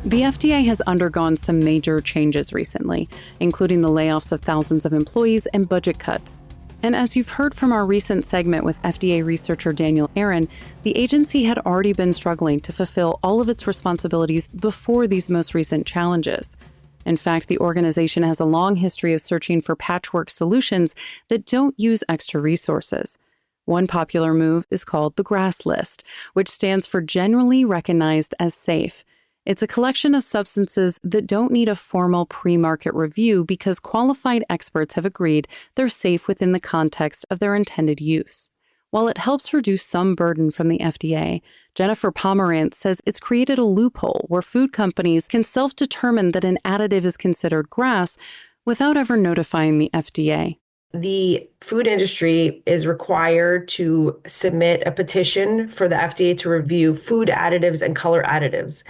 The FDA has undergone some major changes recently, including the layoffs of thousands of employees and budget cuts. And as you've heard from our recent segment with FDA researcher Daniel Aaron, the agency had already been struggling to fulfill all of its responsibilities before these most recent challenges. In fact, the organization has a long history of searching for patchwork solutions that don't use extra resources. One popular move is called the GRAS list, which stands for Generally Recognized as Safe. It's a collection of substances that don't need a formal pre-market review because qualified experts have agreed they're safe within the context of their intended use. While it helps reduce some burden from the FDA, Jennifer Pomeranz says it's created a loophole where food companies can self-determine that an additive is considered GRAS without ever notifying the FDA. The food industry is required to submit a petition for the FDA to review food additives and color additives.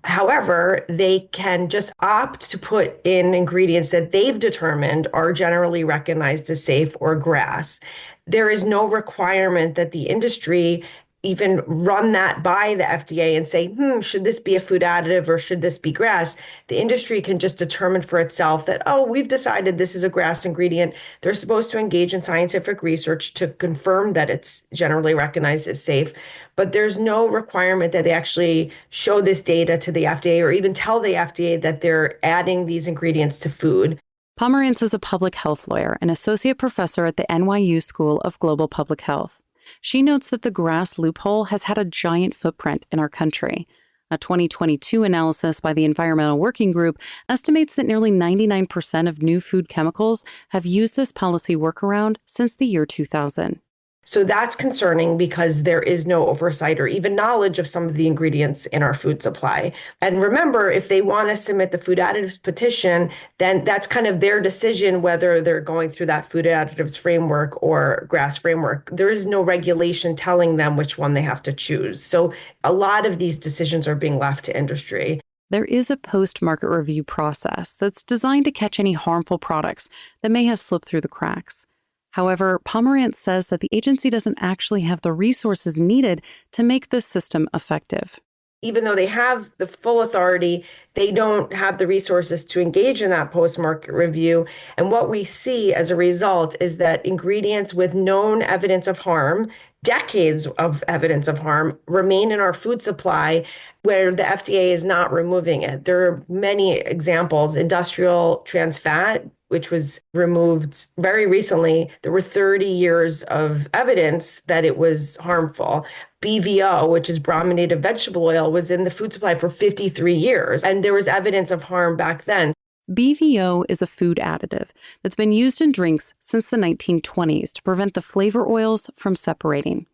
However, they can just opt to put in ingredients that they've determined are generally recognized as safe or GRAS. There is no requirement that the industry even run that by the FDA and say, should this be a food additive or should this be GRAS? The industry can just determine for itself that, we've decided this is a GRAS ingredient. They're supposed to engage in scientific research to confirm that it's generally recognized as safe. But there's no requirement that they actually show this data to the FDA or even tell the FDA that they're adding these ingredients to food. Pomeranz is a public health lawyer and associate professor at the NYU School of Global Public Health. She notes that the GRAS loophole has had a giant footprint in our country. A 2022 analysis by the Environmental Working Group estimates that nearly 99% of new food chemicals have used this policy workaround since the year 2000. So that's concerning because there is no oversight or even knowledge of some of the ingredients in our food supply. And remember, if they want to submit the food additives petition, then that's kind of their decision whether they're going through that food additives framework or GRAS framework. There is no regulation telling them which one they have to choose. So a lot of these decisions are being left to industry. There is a post-market review process that's designed to catch any harmful products that may have slipped through the cracks. However, Pomeranz says that the agency doesn't actually have the resources needed to make this system effective. Even though they have the full authority, they don't have the resources to engage in that post-market review. And what we see as a result is that ingredients with known evidence of harm, decades of evidence of harm, remain in our food supply where the FDA is not removing it. There are many examples. Industrial trans fat, which was removed very recently, there were 30 years of evidence that it was harmful. BVO, which is brominated vegetable oil, was in the food supply for 53 years, and there was evidence of harm back then. BVO is a food additive that's been used in drinks since the 1920s to prevent the flavor oils from separating.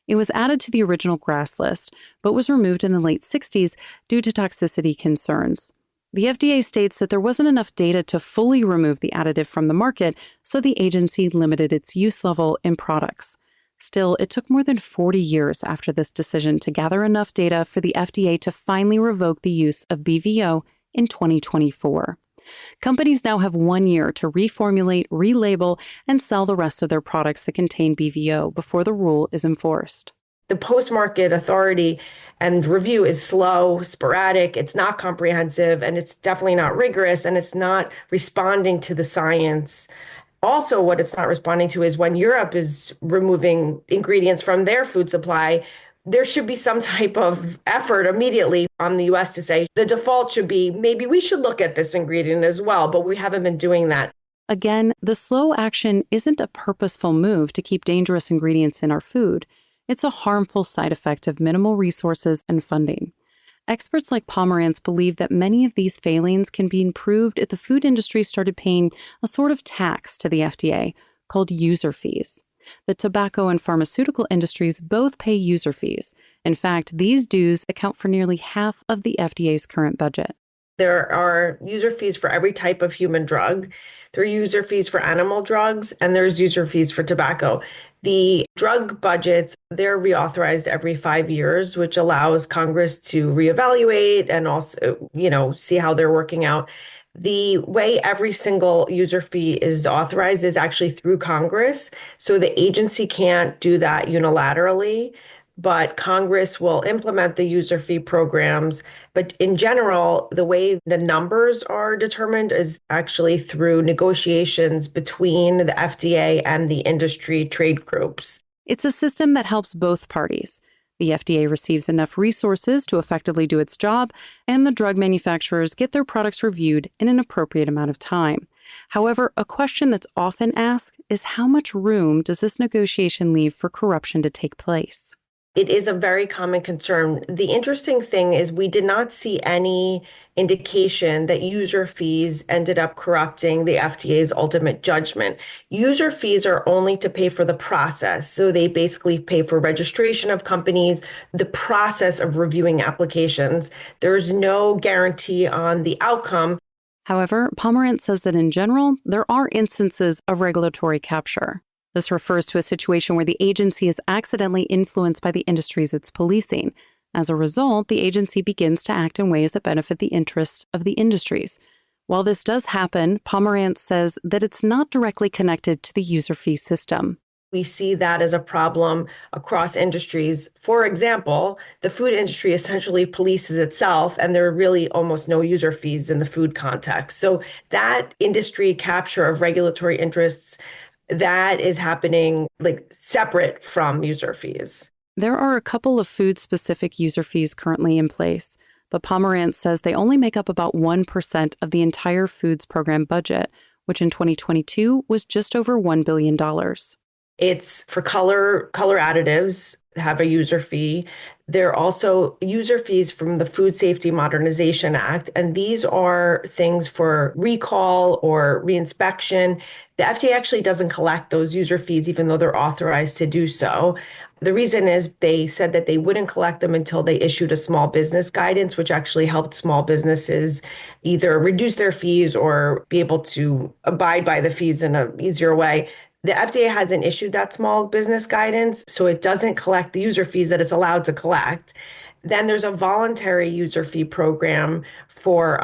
It was added to the original GRAS list, but was removed in the late 60s due to toxicity concerns. The FDA states that there wasn't enough data to fully remove the additive from the market, so the agency limited its use level in products. Still, it took more than 40 years after this decision to gather enough data for the FDA to finally revoke the use of BVO in 2024. Companies now have 1 year to reformulate, relabel, and sell the rest of their products that contain BVO before the rule is enforced. The post-market authority and review is slow, sporadic, it's not comprehensive, and it's definitely not rigorous, and it's not responding to the science. Also, what it's not responding to is when Europe is removing ingredients from their food supply, there should be some type of effort immediately on the US to say the default should be maybe we should look at this ingredient as well, but we haven't been doing that. Again, the slow action isn't a purposeful move to keep dangerous ingredients in our food. It's a harmful side effect of minimal resources and funding. Experts like Pomeranz believe that many of these failings can be improved if the food industry started paying a sort of tax to the FDA called user fees. The tobacco and pharmaceutical industries both pay user fees. In fact, these dues account for nearly half of the FDA's current budget. There are user fees for every type of human drug. There are user fees for animal drugs, and there's user fees for tobacco. The drug budgets, they're reauthorized every 5 years, which allows Congress to reevaluate and also, see how they're working out. The way every single user fee is authorized is actually through Congress. So the agency can't do that unilaterally. but Congress will implement the user fee programs. But in general, the way the numbers are determined is actually through negotiations between the FDA and the industry trade groups. It's a system that helps both parties. The FDA receives enough resources to effectively do its job, and the drug manufacturers get their products reviewed in an appropriate amount of time. However, a question that's often asked is how much room does this negotiation leave for corruption to take place? It is a very common concern. The interesting thing is we did not see any indication that user fees ended up corrupting the FDA's ultimate judgment. User fees are only to pay for the process. So they basically pay for registration of companies, the process of reviewing applications. There's no guarantee on the outcome. However, Pomeranz says that in general, there are instances of regulatory capture. This refers to a situation where the agency is accidentally influenced by the industries it's policing. As a result, the agency begins to act in ways that benefit the interests of the industries. While this does happen, Pomeranz says that it's not directly connected to the user fee system. We see that as a problem across industries. For example, the food industry essentially polices itself, and there are really almost no user fees in the food context. So that industry capture of regulatory interests, that is happening like separate from user fees. There are a couple of food-specific user fees currently in place, but Pomeranz says they only make up about 1% of the entire foods program budget, which in 2022 was just over $1 billion. It's for color additives have a user fee. There are also user fees from the Food Safety Modernization Act, and these are things for recall or reinspection. The FDA actually doesn't collect those user fees, even though they're authorized to do so. The reason is they said that they wouldn't collect them until they issued a small business guidance, which actually helped small businesses either reduce their fees or be able to abide by the fees in an easier way. The FDA hasn't issued that small business guidance, so it doesn't collect the user fees that it's allowed to collect. Then there's a voluntary user fee program for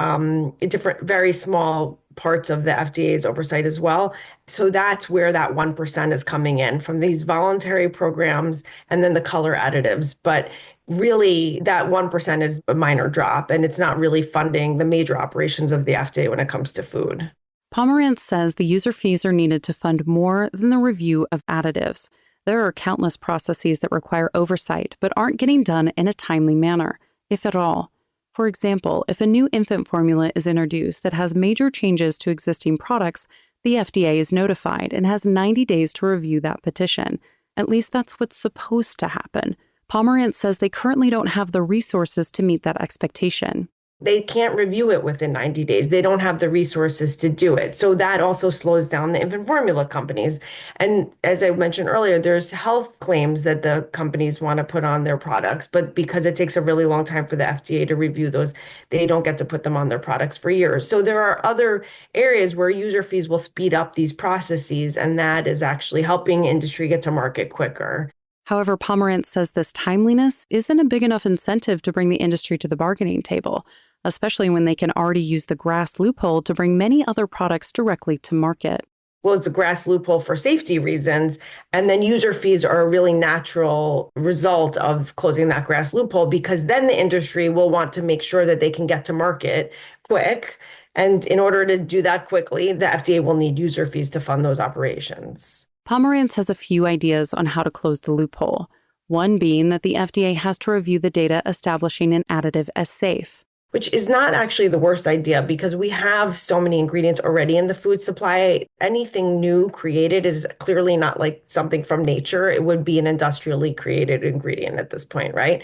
different, very small parts of the FDA's oversight as well. So that's where that 1% is coming in from these voluntary programs and then the color additives. But really, that 1% is a minor drop, and it's not really funding the major operations of the FDA when it comes to food. Pomeranz says the user fees are needed to fund more than the review of additives. There are countless processes that require oversight but aren't getting done in a timely manner, if at all. For example, if a new infant formula is introduced that has major changes to existing products, the FDA is notified and has 90 days to review that petition. At least that's what's supposed to happen. Pomeranz says they currently don't have the resources to meet that expectation. They can't review it within 90 days. They don't have the resources to do it. So that also slows down the infant formula companies. And as I mentioned earlier, there's health claims that the companies want to put on their products, but because it takes a really long time for the FDA to review those, they don't get to put them on their products for years. So there are other areas where user fees will speed up these processes, and that is actually helping industry get to market quicker. However, Pomeranz says this timeliness isn't a big enough incentive to bring the industry to the bargaining table, especially when they can already use the GRAS loophole to bring many other products directly to market. Well, it's the GRAS loophole for safety reasons. And then user fees are a really natural result of closing that GRAS loophole, because then the industry will want to make sure that they can get to market quick. And in order to do that quickly, the FDA will need user fees to fund those operations. Pomeranz has a few ideas on how to close the loophole. One being that the FDA has to review the data establishing an additive as safe. Which is not actually the worst idea, because we have so many ingredients already in the food supply. Anything new created is clearly not like something from nature. It would be an industrially created ingredient at this point, right?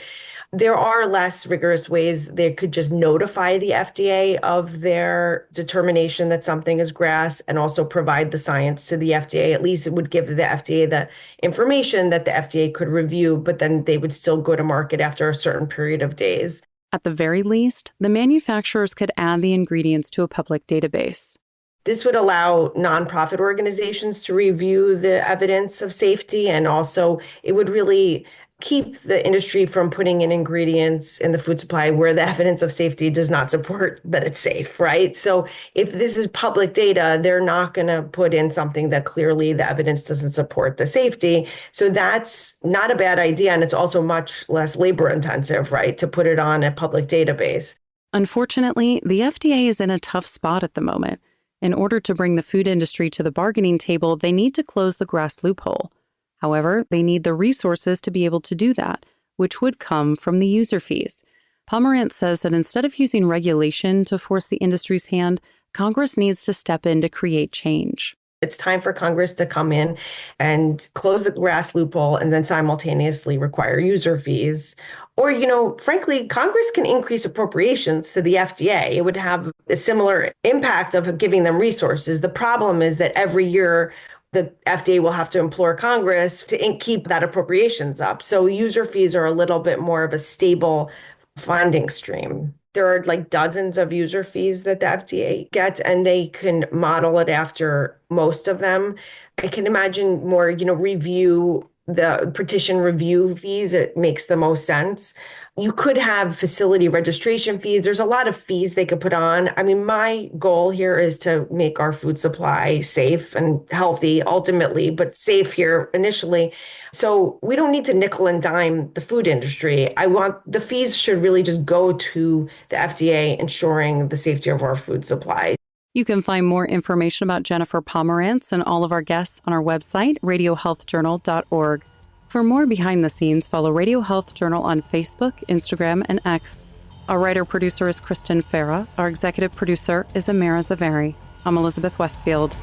There are less rigorous ways they could just notify the FDA of their determination that something is GRAS and also provide the science to the FDA. At least it would give the FDA the information that the FDA could review, but then they would still go to market after a certain period of days. At the very least, the manufacturers could add the ingredients to a public database. This would allow nonprofit organizations to review the evidence of safety, and also it would really keep the industry from putting in ingredients in the food supply where the evidence of safety does not support that it's safe, right? So if this is public data, they're not going to put in something that clearly the evidence doesn't support the safety. So that's not a bad idea. And it's also much less labor intensive, right, to put it on a public database. Unfortunately, the FDA is in a tough spot at the moment. In order to bring the food industry to the bargaining table, they need to close the GRAS loophole. However, they need the resources to be able to do that, which would come from the user fees. Pomeranz says that instead of using regulation to force the industry's hand, Congress needs to step in to create change. It's time for Congress to come in and close the GRAS loophole and then simultaneously require user fees. Or, frankly, Congress can increase appropriations to the FDA. It would have a similar impact of giving them resources. The problem is that every year the FDA will have to implore Congress to keep that appropriations up. So user fees are a little bit more of a stable funding stream. There are like dozens of user fees that the FDA gets, and they can model it after most of them. I can imagine more, the petition review fees. It makes the most sense. You could have facility registration fees. There's a lot of fees they could put on. I mean, my goal here is to make our food supply safe and healthy ultimately, but safe here initially. So we don't need to nickel and dime the food industry. The fees should really just go to the FDA ensuring the safety of our food supply. You can find more information about Jennifer Pomeranz and all of our guests on our website, radiohealthjournal.org. For more behind the scenes, follow Radio Health Journal on Facebook, Instagram, and X. Our writer-producer is Kristen Farah. Our executive producer is Amira Zaveri. I'm Elizabeth Westfield.